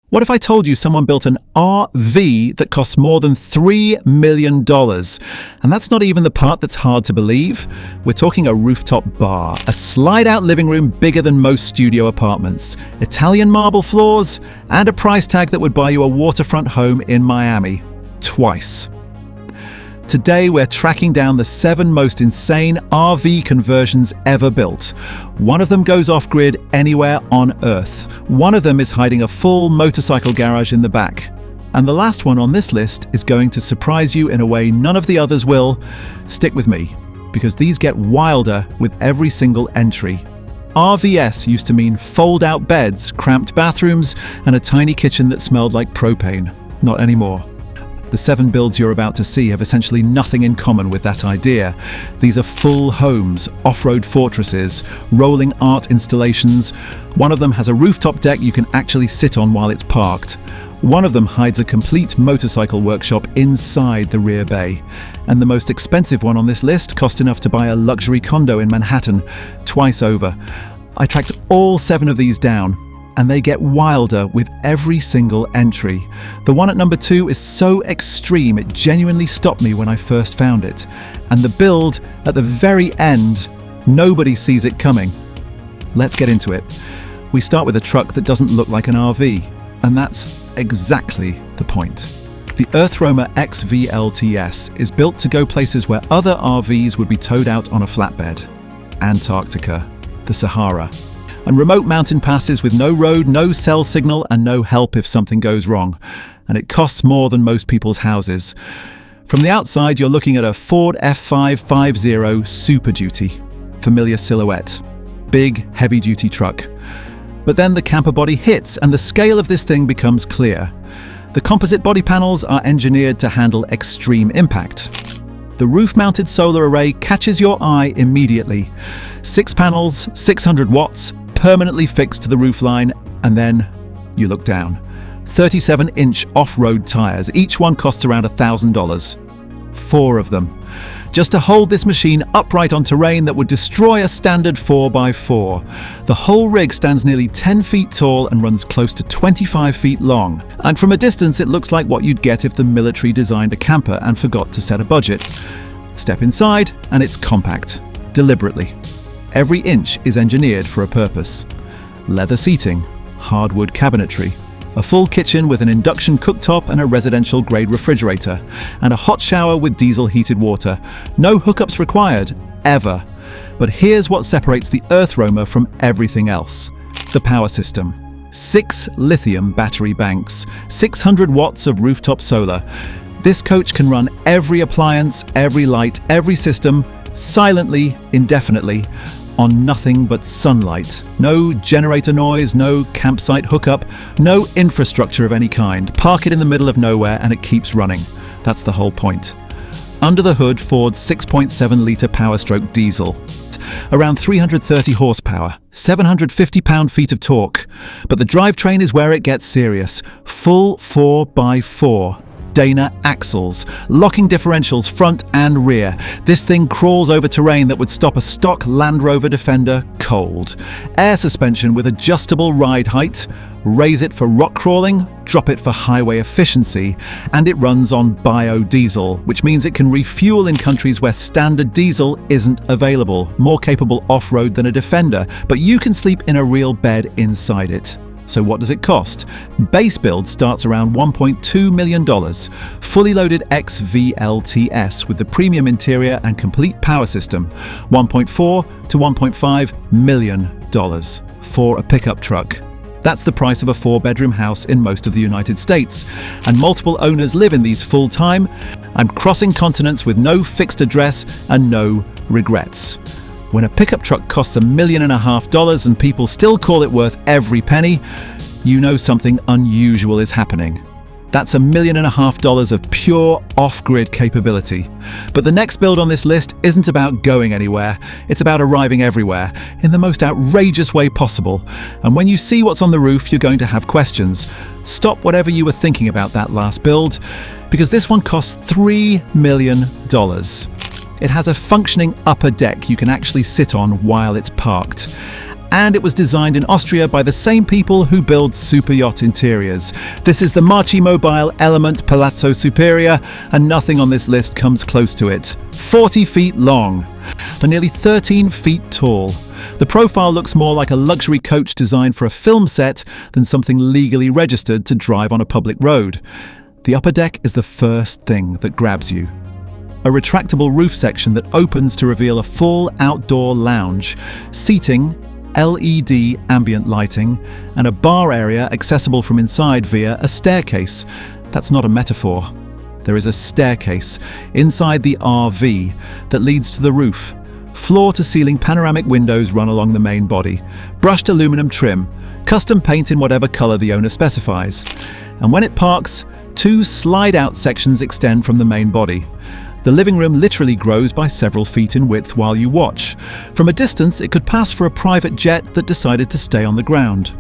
What if I told you someone built an RV that costs more than $3 million? And that's not even the part that's hard to believe. We're talking a rooftop bar, a slide-out living room bigger than most studio apartments, Italian marble floors, and a price tag that would buy you a waterfront home in Miami. Twice. Today we're tracking down the 7 most insane RV conversions ever built. One of them goes off-grid anywhere on Earth. One of them is hiding a full motorcycle garage in the back. And the last one on this list is going to surprise you in a way none of the others will. Stick with me, because these get wilder with every single entry. RVS used to mean fold-out beds, cramped bathrooms, and a tiny kitchen that smelled like propane. Not anymore. The 7 builds you're about to see have essentially nothing in common with that idea. These are full homes, off-road fortresses, rolling art installations. One of them has a rooftop deck you can actually sit on while it's parked. One of them hides a complete motorcycle workshop inside the rear bay. And the most expensive one on this list cost enough to buy a luxury condo in Manhattan, twice over. I tracked all 7 of these down, and they get wilder with every single entry. The one at number 2 is so extreme it genuinely stopped me when I first found it. And the build at the very end, nobody sees it coming. Let's get into it. We start with a truck that doesn't look like an RV, and that's exactly the point. The EarthRoamer XV-LTS is built to go places where other RVs would be towed out on a flatbed. Antarctica, the Sahara, and remote mountain passes with no road, no cell signal, and no help if something goes wrong. And it costs more than most people's houses. From the outside, you're looking at a Ford F550 Super Duty. Familiar silhouette. Big, heavy-duty truck. But then the camper body hits, and the scale of this thing becomes clear. The composite body panels are engineered to handle extreme impact. The roof-mounted solar array catches your eye immediately. 6 panels, 600 watts, permanently fixed to the roofline, and then you look down. 37-inch off-road tires, each one costs around $1,000. 4 of them. Just to hold this machine upright on terrain that would destroy a standard 4x4. The whole rig stands nearly 10 feet tall and runs close to 25 feet long. And from a distance it looks like what you'd get if the military designed a camper and forgot to set a budget. Step inside and it's compact. Deliberately. Every inch is engineered for a purpose. Leather seating, hardwood cabinetry, a full kitchen with an induction cooktop and a residential-grade refrigerator, and a hot shower with diesel-heated water. No hookups required, ever. But here's what separates the EarthRoamer from everything else. The power system. 6 lithium battery banks, 600 watts of rooftop solar. This coach can run every appliance, every light, every system, silently, indefinitely, on nothing but sunlight. No generator noise, no campsite hookup, no infrastructure of any kind. Park it in the middle of nowhere and it keeps running. That's the whole point. Under the hood, Ford's 6.7-litre Powerstroke diesel. Around 330 horsepower, 750 pound-feet of torque. But the drivetrain is where it gets serious. Full 4x4. Dana axles, locking differentials front and rear. This thing crawls over terrain that would stop a stock Land Rover Defender cold. Air suspension with adjustable ride height. Raise it for rock crawling, drop it for highway efficiency. And it runs on biodiesel, which means it can refuel in countries where standard diesel isn't available. More capable off-road than a Defender, but you can sleep in a real bed inside it. So what does it cost? Base build starts around $1.2 million. Fully loaded XV-LTS with the premium interior and complete power system, $1.4 to $1.5 million for a pickup truck. That's the price of a 4-bedroom house in most of the United States. And multiple owners live in these full-time. I'm crossing continents with no fixed address and no regrets. When a pickup truck costs $1.5 million and people still call it worth every penny, you know something unusual is happening. That's $1.5 million of pure off-grid capability. But the next build on this list isn't about going anywhere, it's about arriving everywhere, in the most outrageous way possible. And when you see what's on the roof, you're going to have questions. Stop whatever you were thinking about that last build, because this one costs $3 million. It has a functioning upper deck you can actually sit on while it's parked. And it was designed in Austria by the same people who build super yacht interiors. This is the Marchi Mobile eleMMent Palazzo Superior, and nothing on this list comes close to it. 40 feet long and nearly 13 feet tall. The profile looks more like a luxury coach designed for a film set than something legally registered to drive on a public road. The upper deck is the first thing that grabs you. A retractable roof section that opens to reveal a full outdoor lounge, seating, LED ambient lighting, and a bar area accessible from inside via a staircase. That's not a metaphor. There is a staircase inside the RV that leads to the roof. Floor-to-ceiling panoramic windows run along the main body, brushed aluminum trim, custom paint in whatever color the owner specifies. And when it parks, 2 slide-out sections extend from the main body. The living room literally grows by several feet in width while you watch. From a distance, it could pass for a private jet that decided to stay on the ground.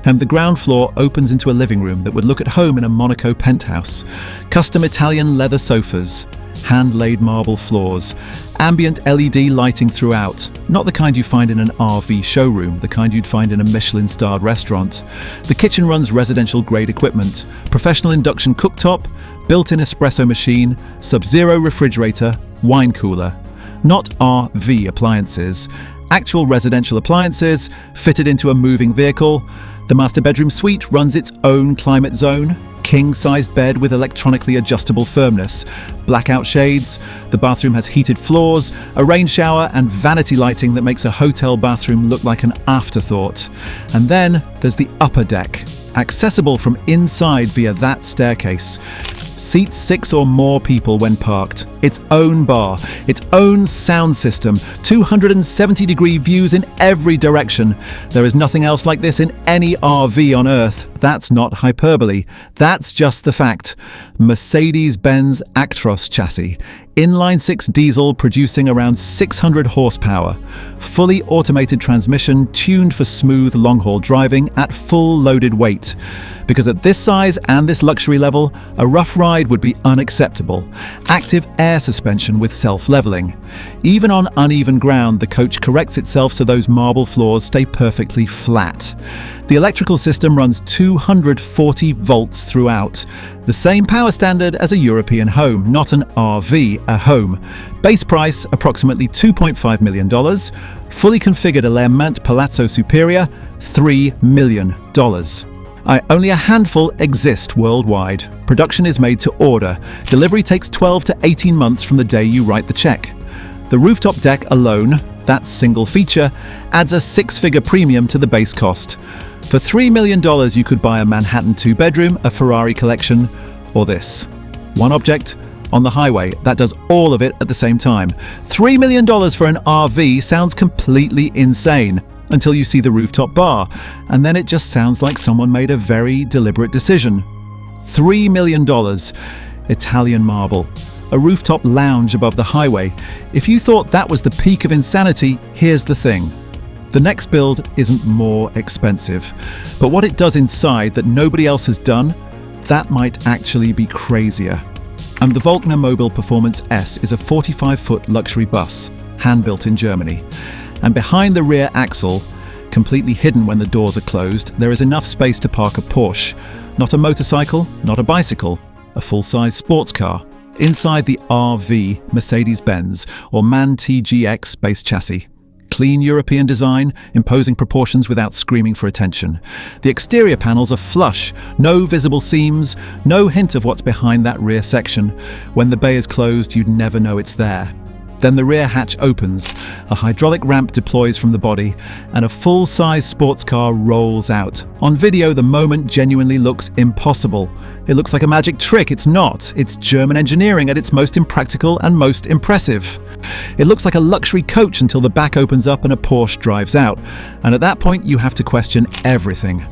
And the ground floor opens into a living room that would look at home in a Monaco penthouse. Custom Italian leather sofas, hand-laid marble floors, ambient LED lighting throughout, not the kind you find in an RV showroom, the kind you'd find in a Michelin-starred restaurant. The kitchen runs residential-grade equipment, professional induction cooktop, built-in espresso machine, sub-zero refrigerator, wine cooler. Not RV appliances, actual residential appliances fitted into a moving vehicle. The master bedroom suite runs its own climate zone, king-sized bed with electronically adjustable firmness, blackout shades. The bathroom has heated floors, a rain shower, and vanity lighting that makes a hotel bathroom look like an afterthought. And then there's the upper deck, accessible from inside via that staircase. Seats 6 or more people when parked. Its own bar, its own sound system, 270-degree views in every direction. There is nothing else like this in any RV on Earth. That's not hyperbole. That's just the fact. Mercedes-Benz Actros chassis. Inline-6 diesel producing around 600 horsepower. Fully automated transmission tuned for smooth long-haul driving at full loaded weight. Because at this size and this luxury level, a rough ride would be unacceptable. Active air suspension with self-leveling. Even on uneven ground, the coach corrects itself so those marble floors stay perfectly flat. The electrical system runs 240 volts throughout. The same power standard as a European home, not an RV, a home. Base price, approximately $2.5 million. Fully configured eleMMent Palazzo Superior, $3 million. Only a handful exist worldwide. Production is made to order. Delivery takes 12 to 18 months from the day you write the check. The rooftop deck alone, that single feature, adds a 6-figure premium to the base cost. For $3 million, you could buy a Manhattan 2-bedroom, a Ferrari collection, or this. One object on the highway that does all of it at the same time. $3 million for an RV sounds completely insane until you see the rooftop bar, and then it just sounds like someone made a very deliberate decision. $3 million. Italian marble. A rooftop lounge above the highway. If you thought that was the peak of insanity, here's the thing. The next build isn't more expensive, but what it does inside that nobody else has done, that might actually be crazier. And the Volkner Mobil Performance S is a 45-foot luxury bus, hand-built in Germany. And behind the rear axle, completely hidden when the doors are closed, there is enough space to park a Porsche. Not a motorcycle, not a bicycle, a full-size sports car. Inside the RV Mercedes-Benz or MAN TGX base chassis. Clean European design, imposing proportions without screaming for attention. The exterior panels are flush, no visible seams, no hint of what's behind that rear section. When the bay is closed, you'd never know it's there. Then the rear hatch opens, a hydraulic ramp deploys from the body, and a full-size sports car rolls out. On video, the moment genuinely looks impossible. It looks like a magic trick. It's not. It's German engineering at its most impractical and most impressive. It looks like a luxury coach until the back opens up and a Porsche drives out. And at that point, you have to question everything.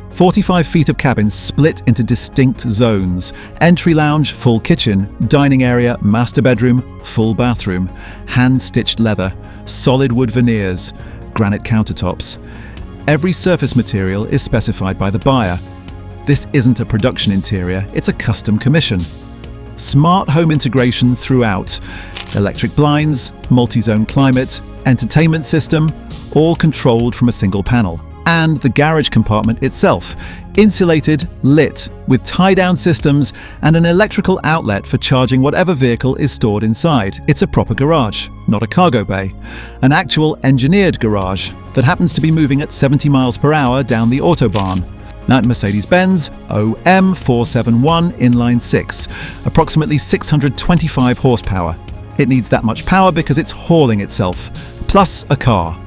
45 feet of cabin split into distinct zones. Entry lounge, full kitchen, dining area, master bedroom, full bathroom, hand-stitched leather, solid wood veneers, granite countertops. Every surface material is specified by the buyer. This isn't a production interior, it's a custom commission. Smart home integration throughout. Electric blinds, multi-zone climate, entertainment system, all controlled from a single panel. And the garage compartment itself, insulated, lit, with tie-down systems and an electrical outlet for charging whatever vehicle is stored inside. It's a proper garage, not a cargo bay. An actual engineered garage that happens to be moving at 70 miles per hour down the Autobahn. That Mercedes-Benz OM471 inline 6, approximately 625 horsepower. It needs that much power because it's hauling itself, plus a car.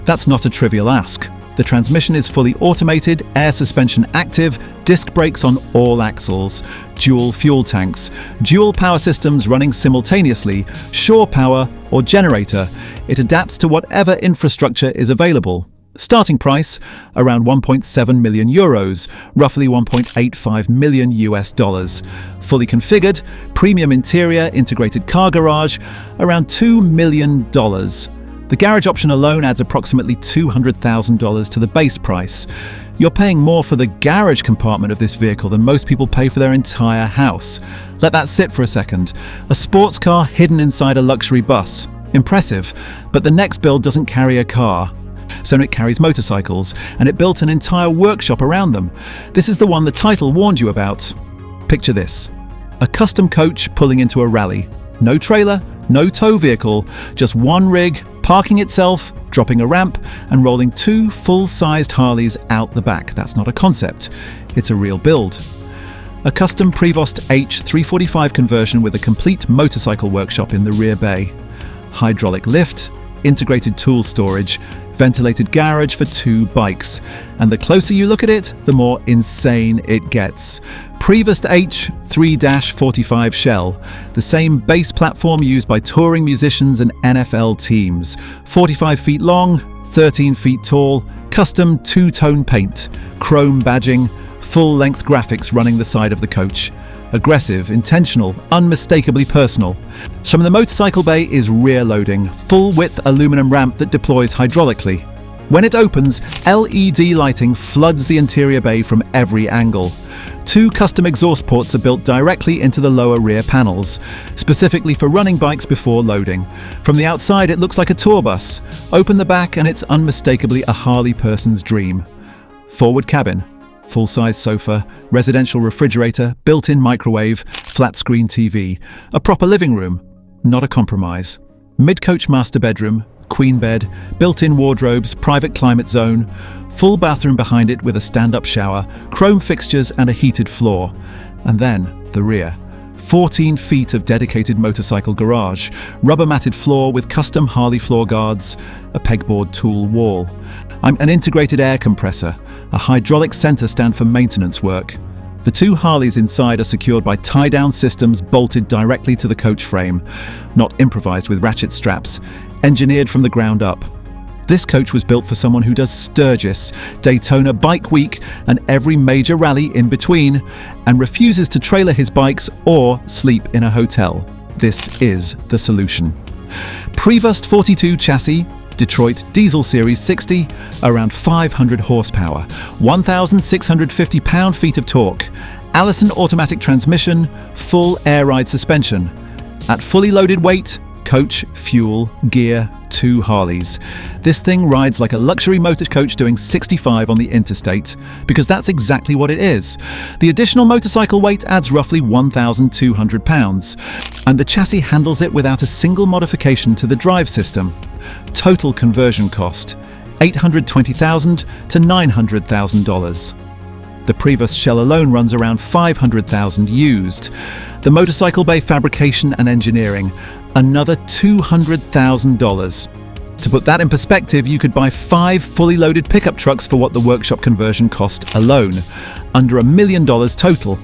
That's not a trivial ask. The transmission is fully automated, air suspension active, disc brakes on all axles, dual fuel tanks, dual power systems running simultaneously, shore power or generator. It adapts to whatever infrastructure is available. Starting price, around 1.7 million euros, roughly 1.85 million US dollars. Fully configured, premium interior, integrated car garage, around $2 million. The garage option alone adds approximately $200,000 to the base price. You're paying more for the garage compartment of this vehicle than most people pay for their entire house. Let that sit for a second. A sports car hidden inside a luxury bus. Impressive, but the next build doesn't carry a car. So it carries motorcycles, and it built an entire workshop around them. This is the one the title warned you about. Picture this. A custom coach pulling into a rally. No trailer, no tow vehicle, just one rig, parking itself, dropping a ramp, and rolling two full-sized Harleys out the back. That's not a concept, it's a real build. A custom Prevost H3-45 conversion with a complete motorcycle workshop in the rear bay. Hydraulic lift, integrated tool storage, ventilated garage for 2 bikes. And the closer you look at it, the more insane it gets. Prevost H3-45 shell, the same base platform used by touring musicians and NFL teams. 45 feet long, 13 feet tall, custom 2-tone paint, chrome badging, full-length graphics running the side of the coach. Aggressive, intentional, unmistakably personal. Some of the motorcycle bay is rear loading, full-width aluminum ramp that deploys hydraulically. When it opens, LED lighting floods the interior bay from every angle. 2 custom exhaust ports are built directly into the lower rear panels, specifically for running bikes before loading. From the outside, it looks like a tour bus. Open the back and it's unmistakably a Harley person's dream. Forward cabin, full-size sofa, residential refrigerator, built-in microwave, flat-screen TV. A proper living room, not a compromise. Mid-coach master bedroom, queen bed, built-in wardrobes, private climate zone, full bathroom behind it with a stand-up shower, chrome fixtures and a heated floor. And then the rear. 14 feet of dedicated motorcycle garage, rubber-matted floor with custom Harley floor guards, a pegboard tool wall. An integrated air compressor, a hydraulic center stand for maintenance work. The 2 Harleys inside are secured by tie-down systems bolted directly to the coach frame, not improvised with ratchet straps, engineered from the ground up. This coach was built for someone who does Sturgis, Daytona Bike Week, and every major rally in between, and refuses to trailer his bikes or sleep in a hotel. This is the solution. Prevost 42 chassis, Detroit Diesel Series 60, around 500 horsepower, 1,650 pound-feet of torque, Allison automatic transmission, full air ride suspension. At fully loaded weight, coach, fuel, gear, 2 Harleys. This thing rides like a luxury motor coach doing 65 on the interstate, because that's exactly what it is. The additional motorcycle weight adds roughly 1,200 pounds, and the chassis handles it without a single modification to the drive system. Total conversion cost, $820,000 to $900,000. The Prevost shell alone runs around $500,000 used. The motorcycle bay fabrication and engineering, another $200,000. To put that in perspective, you could buy 5 fully loaded pickup trucks for what the workshop conversion cost alone, under $1 million total.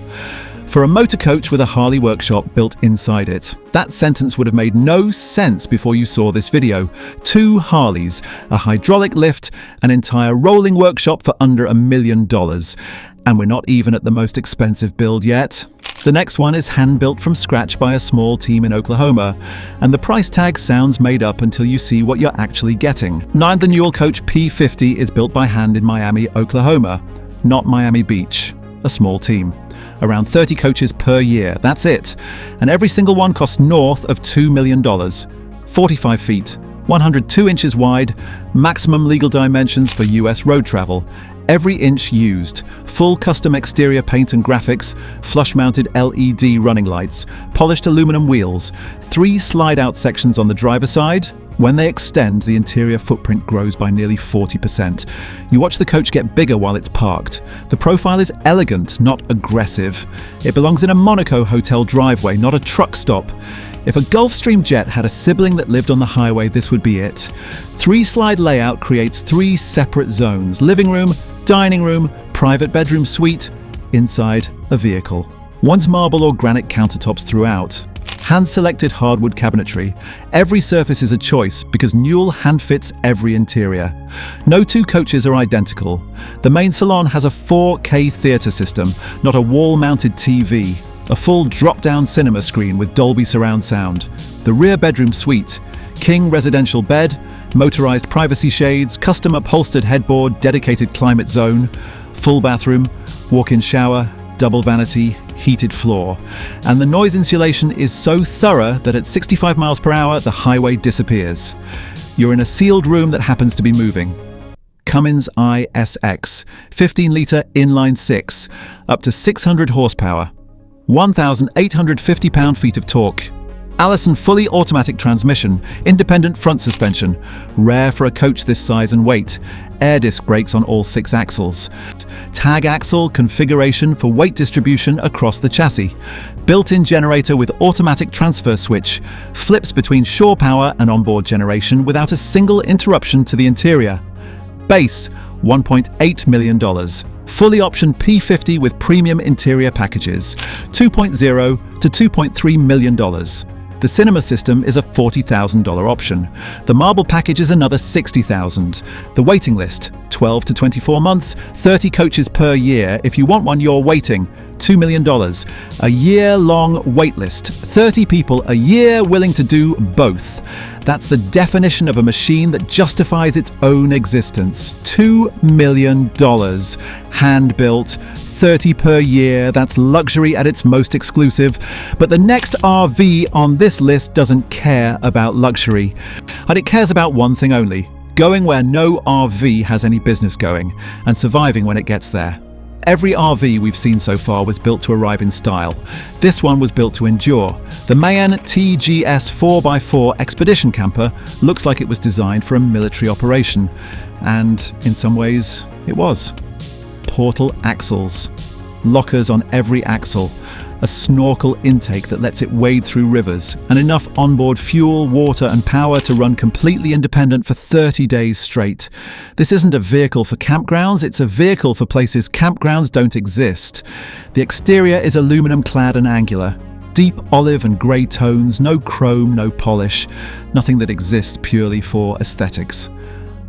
For a motor coach with a Harley workshop built inside it. That sentence would have made no sense before you saw this video. 2 Harleys, a hydraulic lift, an entire rolling workshop for under $1 million. And we're not even at the most expensive build yet. The next one is hand-built from scratch by a small team in Oklahoma, and the price tag sounds made up until you see what you're actually getting. Now, the Newell Coach P50 is built by hand in Miami, Oklahoma, not Miami Beach, a small team. Around 30 coaches per year, that's it. And every single one costs north of $2 million. 45 feet, 102 inches wide, maximum legal dimensions for US road travel. Every inch used. Full custom exterior paint and graphics, flush-mounted LED running lights, polished aluminum wheels, 3 slide-out sections on the driver's side. When they extend, the interior footprint grows by nearly 40%. You watch the coach get bigger while it's parked. The profile is elegant, not aggressive. It belongs in a Monaco hotel driveway, not a truck stop. If a Gulfstream jet had a sibling that lived on the highway, this would be it. 3-slide layout creates 3 separate zones: living room, dining room, private bedroom suite, inside a vehicle. One's marble or granite countertops throughout. Hand-selected hardwood cabinetry. Every surface is a choice because Newell hand-fits every interior. No 2 coaches are identical. The main salon has a 4K theatre system, not a wall-mounted TV. A full drop-down cinema screen with Dolby surround sound. The rear bedroom suite. King residential bed, motorized privacy shades, custom upholstered headboard, dedicated climate zone. Full bathroom, walk-in shower, double vanity, heated floor. And the noise insulation is so thorough that at 65 miles per hour, the highway disappears. You're in a sealed room that happens to be moving. Cummins ISX, 15-litre inline-6, up to 600 horsepower, 1,850 pound-feet of torque. Allison fully automatic transmission, independent front suspension, rare for a coach this size and weight. Air disc brakes on all 6 axles. Tag axle configuration for weight distribution across the chassis. Built-in generator with automatic transfer switch. Flips between shore power and onboard generation without a single interruption to the interior. Base, $1.8 million. Fully optioned P50 with premium interior packages, $2.0 to $2.3 million. The cinema system is a $40,000 option. The marble package is another $60,000. The waiting list, 12 to 24 months, 30 coaches per year. If you want one, you're waiting. $2 million. A year-long wait list. 30 people a year willing to do both. That's the definition of a machine that justifies its own existence. $2 million. Hand-built. 30 per year, that's luxury at its most exclusive. But the next RV on this list doesn't care about luxury. And it cares about one thing only: going where no RV has any business going, and surviving when it gets there. Every RV we've seen so far was built to arrive in style. This one was built to endure. The Mayan TGS 4x4 Expedition Camper looks like it was designed for a military operation. And in some ways, it was. Portal axles, lockers on every axle, a snorkel intake that lets it wade through rivers, and enough onboard fuel, water and power to run completely independent for 30 days straight. This isn't a vehicle for campgrounds, it's a vehicle for places campgrounds don't exist. The exterior is aluminum clad and angular. Deep olive and grey tones, no chrome, no polish, nothing that exists purely for aesthetics.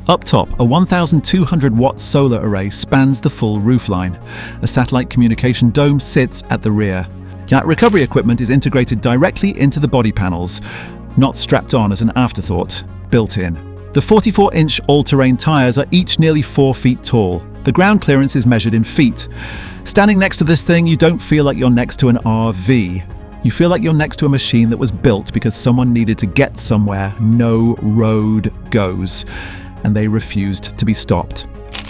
Up top, a 1,200-watt solar array spans the full roofline. A satellite communication dome sits at the rear. Yacht recovery equipment is integrated directly into the body panels, not strapped on as an afterthought, built in. The 44-inch all-terrain tyres are each nearly 4 feet tall. The ground clearance is measured in feet. Standing next to this thing, you don't feel like you're next to an RV. You feel like you're next to a machine that was built because someone needed to get somewhere no road goes. And they refused to be stopped.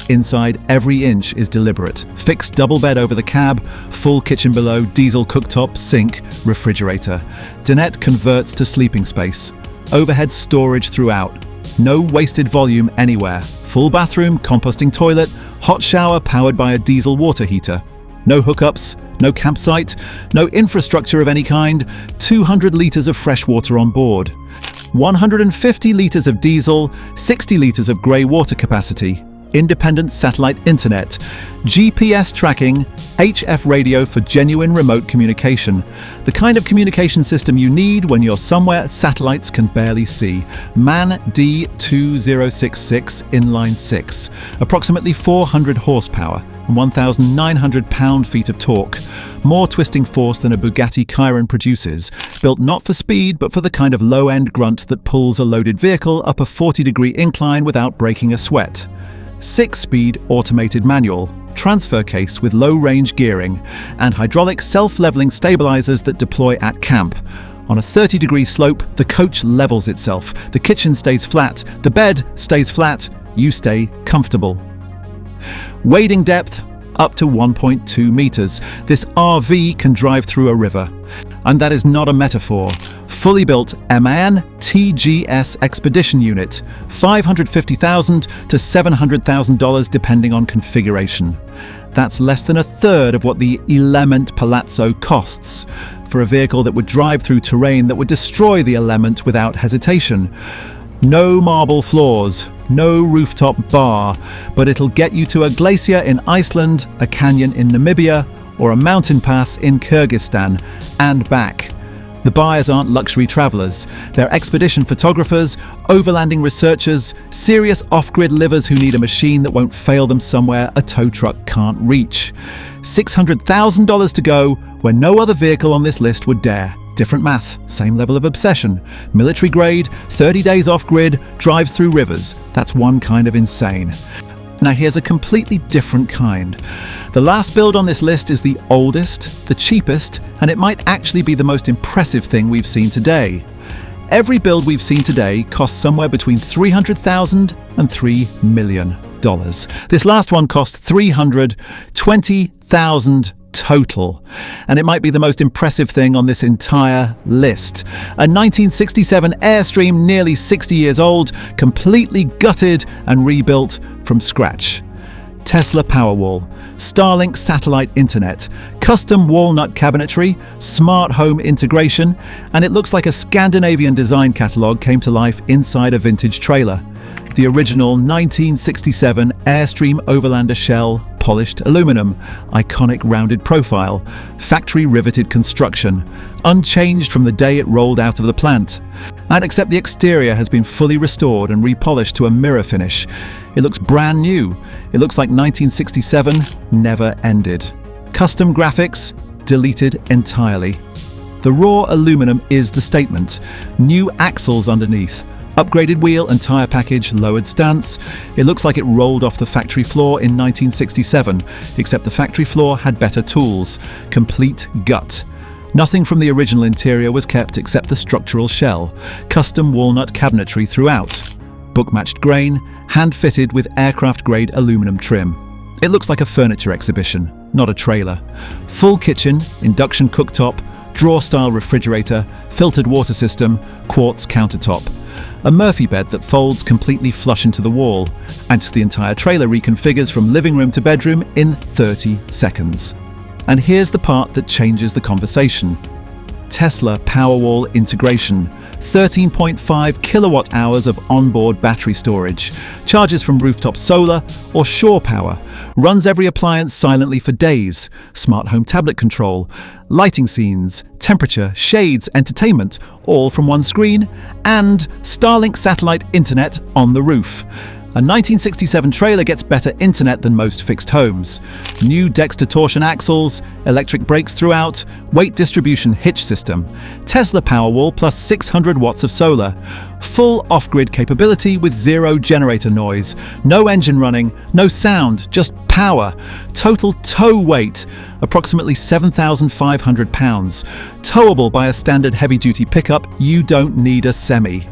Inside, every inch is deliberate. Fixed double bed over the cab, full kitchen below, diesel cooktop, sink, refrigerator. Dinette converts to sleeping space. Overhead storage throughout. No wasted volume anywhere. Full bathroom, composting toilet, hot shower powered by a diesel water heater. No hookups, no campsite, no infrastructure of any kind, 200 litres of fresh water on board. 150 litres of diesel, 60 litres of grey water capacity, independent satellite internet, GPS tracking, HF radio for genuine remote communication. The kind of communication system you need when you're somewhere satellites can barely see. MAN D2066 inline 6, approximately 400 horsepower and 1,900 pound-feet of torque. More twisting force than a Bugatti Chiron produces, built not for speed but for the kind of low-end grunt that pulls a loaded vehicle up a 40-degree incline without breaking a sweat. 6-speed automated manual, transfer case with low-range gearing, and hydraulic self-leveling stabilizers that deploy at camp. On a 30-degree slope, the coach levels itself. The kitchen stays flat, the bed stays flat, you stay comfortable. Wading depth, up to 1.2 meters. This RV can drive through a river. And that is not a metaphor. Fully built MAN TGS Expedition Unit, $550,000 to $700,000 depending on configuration. That's less than a third of what the eleMMent Palazzo costs, for a vehicle that would drive through terrain that would destroy the eleMMent without hesitation. No marble floors, no rooftop bar, but it'll get you to a glacier in Iceland, a canyon in Namibia, or a mountain pass in Kyrgyzstan, and back. The buyers aren't luxury travelers. They're expedition photographers, overlanding researchers, serious off-grid livers who need a machine that won't fail them somewhere a tow truck can't reach. $600,000 to go where no other vehicle on this list would dare. Different math, same level of obsession. Military grade, 30 days off-grid, drives through rivers. That's one kind of insane. Now here's a completely different kind. The last build on this list is the oldest, the cheapest, and it might actually be the most impressive thing we've seen today. Every build we've seen today costs somewhere between $300,000 and $3 million. This last one cost $320,000 total, and it might be the most impressive thing on this entire list. A 1967 Airstream, nearly 60 years old, completely gutted and rebuilt from scratch. Tesla Powerwall, Starlink satellite internet, custom walnut cabinetry, smart home integration, and it looks like a Scandinavian design catalogue came to life inside a vintage trailer. The original 1967 Airstream Overlander shell, polished aluminum, iconic rounded profile, factory riveted construction, unchanged from the day it rolled out of the plant. And except the exterior has been fully restored and repolished to a mirror finish. It looks brand new. It looks like 1967 never ended. Custom graphics deleted entirely. The raw aluminum is the statement. New axles underneath. Upgraded wheel and tyre package, lowered stance. It looks like it rolled off the factory floor in 1967, except the factory floor had better tools. Complete gut. Nothing from the original interior was kept except the structural shell. Custom walnut cabinetry throughout. Book-matched grain, hand-fitted with aircraft-grade aluminum trim. It looks like a furniture exhibition, not a trailer. Full kitchen, induction cooktop, drawer-style refrigerator, filtered water system, quartz countertop. A Murphy bed that folds completely flush into the wall, and the entire trailer reconfigures from living room to bedroom in 30 seconds. And here's the part that changes the conversation. Tesla Powerwall integration, 13.5 kilowatt hours of onboard battery storage, charges from rooftop solar or shore power, runs every appliance silently for days, smart home tablet control, lighting scenes, temperature, shades, entertainment, all from one screen, and Starlink satellite internet on the roof. A 1967 trailer gets better internet than most fixed homes. New Dexter torsion axles, electric brakes throughout, weight distribution hitch system, Tesla Powerwall plus 600 watts of solar, full off-grid capability with zero generator noise, no engine running, no sound, just power, total tow weight, approximately 7,500 pounds, towable by a standard heavy-duty pickup. You don't need a semi.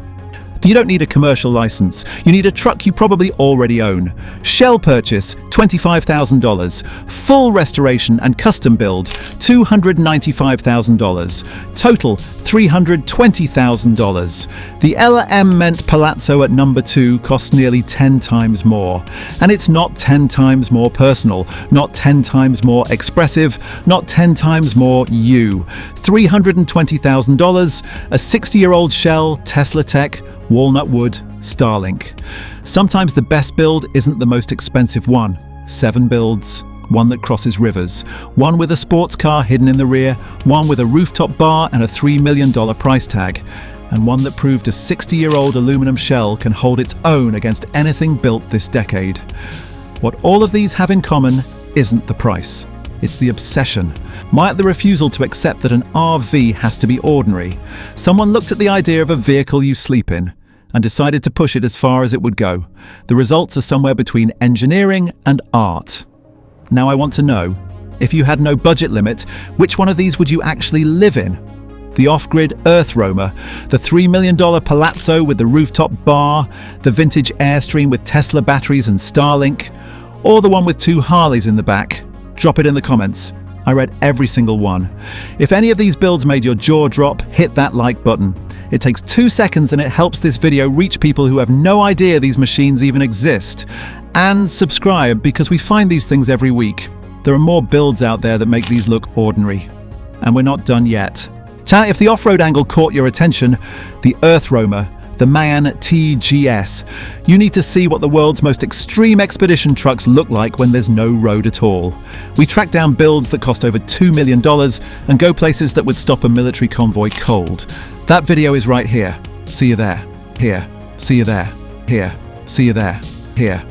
You don't need a commercial license. You need a truck you probably already own. Shell purchase, $25,000. Full restoration and custom build, $295,000. Total, $320,000. The eleMMent Palazzo at number 2 costs nearly 10 times more. And it's not 10 times more personal, not 10 times more expressive, not 10 times more you. $320,000, a 60-year-old shell, Tesla tech, walnut wood, Starlink. Sometimes the best build isn't the most expensive one. 7 builds, one that crosses rivers, one with a sports car hidden in the rear, one with a rooftop bar and a $3 million price tag, and one that proved a 60-year-old aluminum shell can hold its own against anything built this decade. What all of these have in common isn't the price. It's the obsession. The refusal to accept that an RV has to be ordinary. Someone looked at the idea of a vehicle you sleep in and decided to push it as far as it would go. The results are somewhere between engineering and art. Now I want to know, if you had no budget limit, which one of these would you actually live in? the off-grid EarthRoamer, the $3 million Palazzo with the rooftop bar, the vintage Airstream with Tesla batteries and Starlink, or the one with 2 Harleys in the back? Drop it in the comments. I read every single one. If any of these builds made your jaw drop, hit that like button. It takes 2 seconds and it helps this video reach people who have no idea these machines even exist. And subscribe, because we find these things every week. There are more builds out there that make these look ordinary. And we're not done yet. Chat, if the off-road angle caught your attention, the EarthRoamer, the Mayan TGS, you need to see what the world's most extreme expedition trucks look like when there's no road at all. We track down builds that cost over $2 million and go places that would stop a military convoy cold. That video is right here. See you there. Here. See you there. Here. See you there. Here.